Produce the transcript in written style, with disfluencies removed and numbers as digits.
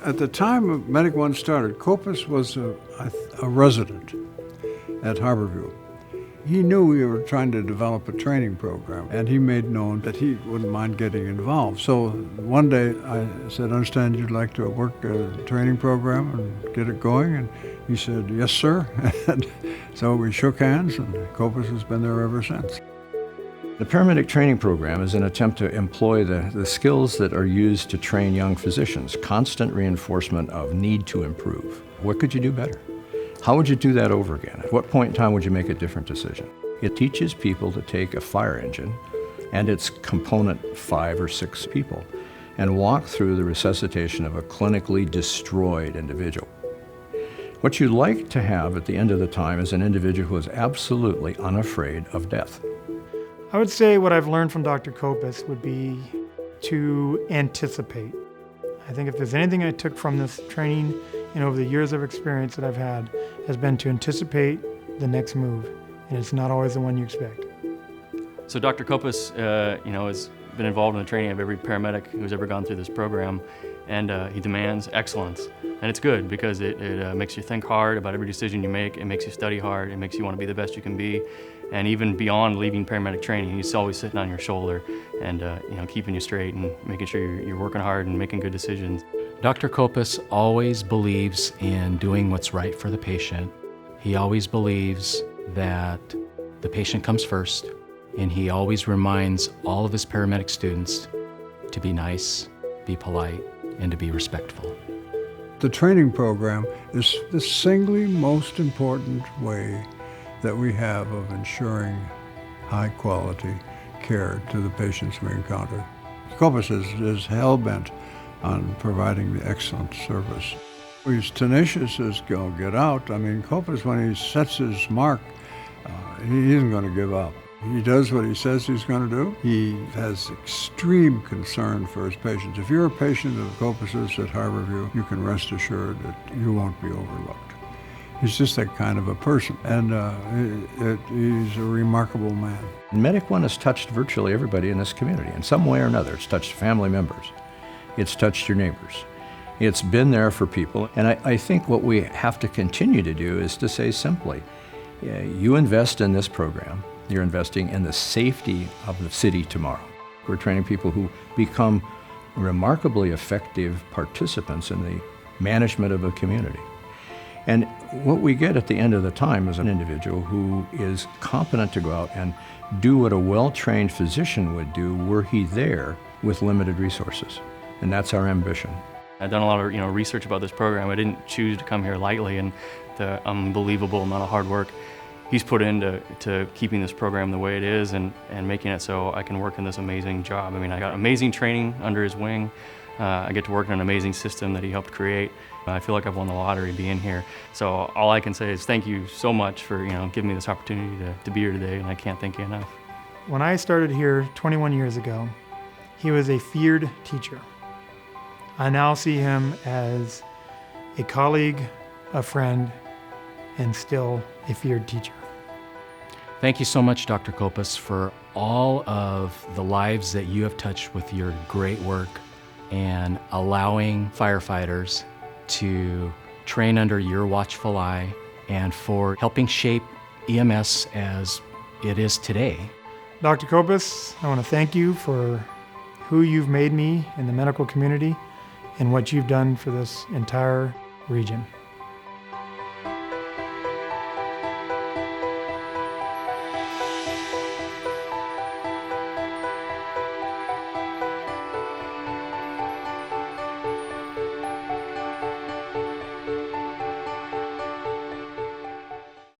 At the time Medic One started, Copass was a resident at Harborview. He knew we were trying to develop a training program, and he made known that he wouldn't mind getting involved. So one day I said, I understand you'd like to work a training program and get it going? And he said, yes, sir. And so we shook hands, and Copass has been there ever since. The paramedic training program is an attempt to employ the skills that are used to train young physicians, constant reinforcement of need to improve. What could you do better? How would you do that over again? At what point in time would you make a different decision? It teaches people to take a fire engine and its component 5 or 6 people and walk through the resuscitation of a clinically destroyed individual. What you'd like to have at the end of the time is an individual who is absolutely unafraid of death. I would say what I've learned from Dr. Copass would be to anticipate. I think if there's anything I took from this training and over the years of experience that I've had, has been to anticipate the next move, and it's not always the one you expect. So Dr. Copass, has been involved in the training of every paramedic who's ever gone through this program, and he demands excellence. And it's good because it makes you think hard about every decision you make. It makes you study hard. It makes you want to be the best you can be. And even beyond leaving paramedic training, he's always sitting on your shoulder and keeping you straight and making sure you're working hard and making good decisions. Dr. Copass always believes in doing what's right for the patient. He always believes that the patient comes first, and he always reminds all of his paramedic students to be nice, be polite, and to be respectful. The training program is the singly most important way that we have of ensuring high-quality care to the patients we encounter. Copass is hell-bent on providing the excellent service. He's tenacious as go get out. I mean, Copass, when he sets his mark, he isn't going to give up. He does what he says he's going to do. He has extreme concern for his patients. If you're a patient of Copass's at Harborview, you can rest assured that you won't be overlooked. He's just that kind of a person, and he's a remarkable man. Medic One has touched virtually everybody in this community in some way or another. It's touched family members. It's touched your neighbors. It's been there for people, and I think what we have to continue to do is to say simply, you invest in this program, you're investing in the safety of the city tomorrow. We're training people who become remarkably effective participants in the management of a community. And what we get at the end of the time is an individual who is competent to go out and do what a well-trained physician would do were he there with limited resources. And that's our ambition. I've done a lot of research about this program. I didn't choose to come here lightly, and the unbelievable amount of hard work he's put into keeping this program the way it is and making it so I can work in this amazing job. I mean, I got amazing training under his wing. I get to work in an amazing system that he helped create. I feel like I've won the lottery being here. So all I can say is thank you so much for giving me this opportunity to be here today, and I can't thank you enough. When I started here 21 years ago, he was a feared teacher. I now see him as a colleague, a friend, and still a feared teacher. Thank you so much, Dr. Copass, for all of the lives that you have touched with your great work and allowing firefighters to train under your watchful eye, and for helping shape EMS as it is today. Dr. Copass, I want to thank you for who you've made me in the medical community and what you've done for this entire region.